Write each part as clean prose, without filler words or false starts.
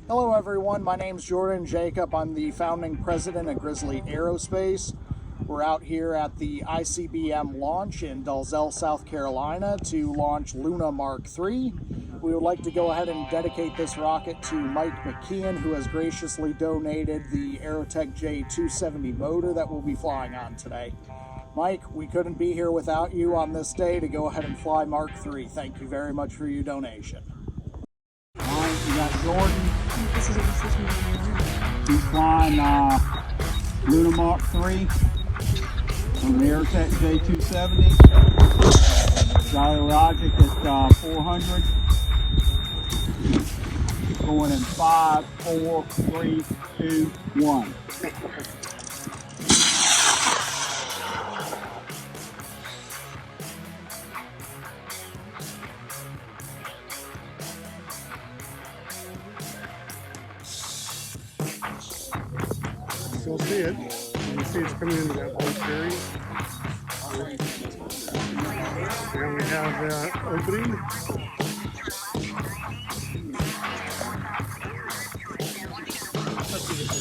Hello everyone, my name's Jordan Jacob. I'm the founding president of Grizzly Aerospace. We're out here at the ICBM launch in Dalzell, South Carolina to launch Luna Mark III. We would like to go ahead and dedicate this rocket to Mike McKeon, who has graciously donated the Aerotech J270 motor that we'll be flying on today. Mike, we couldn't be here without you on this day to go ahead and fly Mark III. Thank you very much for your donation. All right, we got Jordan. He's flying Luna Mark III on the Aerotech J270. Gyrogic at 400. Going in 5, 4, 3, 2, 1. Still see it. You can see it's coming into that white area. And we have that opening.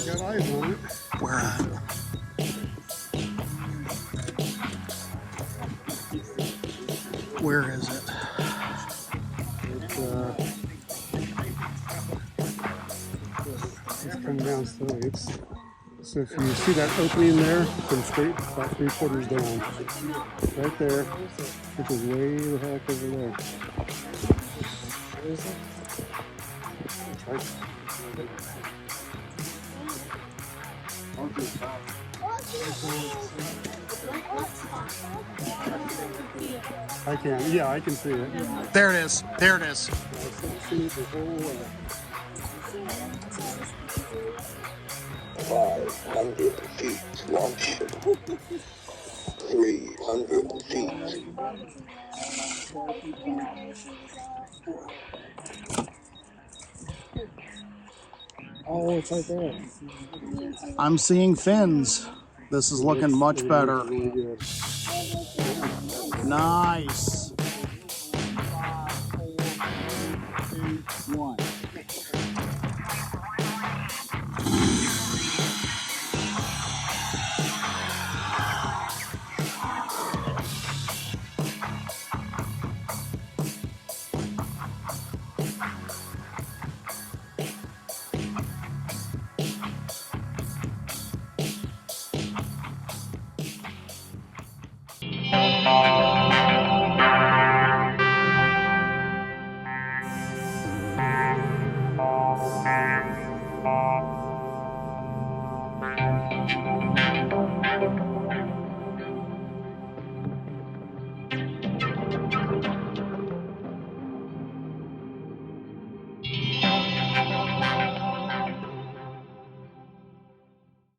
Got eyes on it. Where at? Where is it? It's coming down slowly. So if you see that opening there, come straight about 3/4 down. Right there, which is way the heck over there. Where is it? It's right. I can, yeah, I can see it. There it is. There it is. I see it the whole way. 500 feet launch. 300 feet. Oh, it's right there. I'm seeing fins. This is looking much better. Really good. Nice.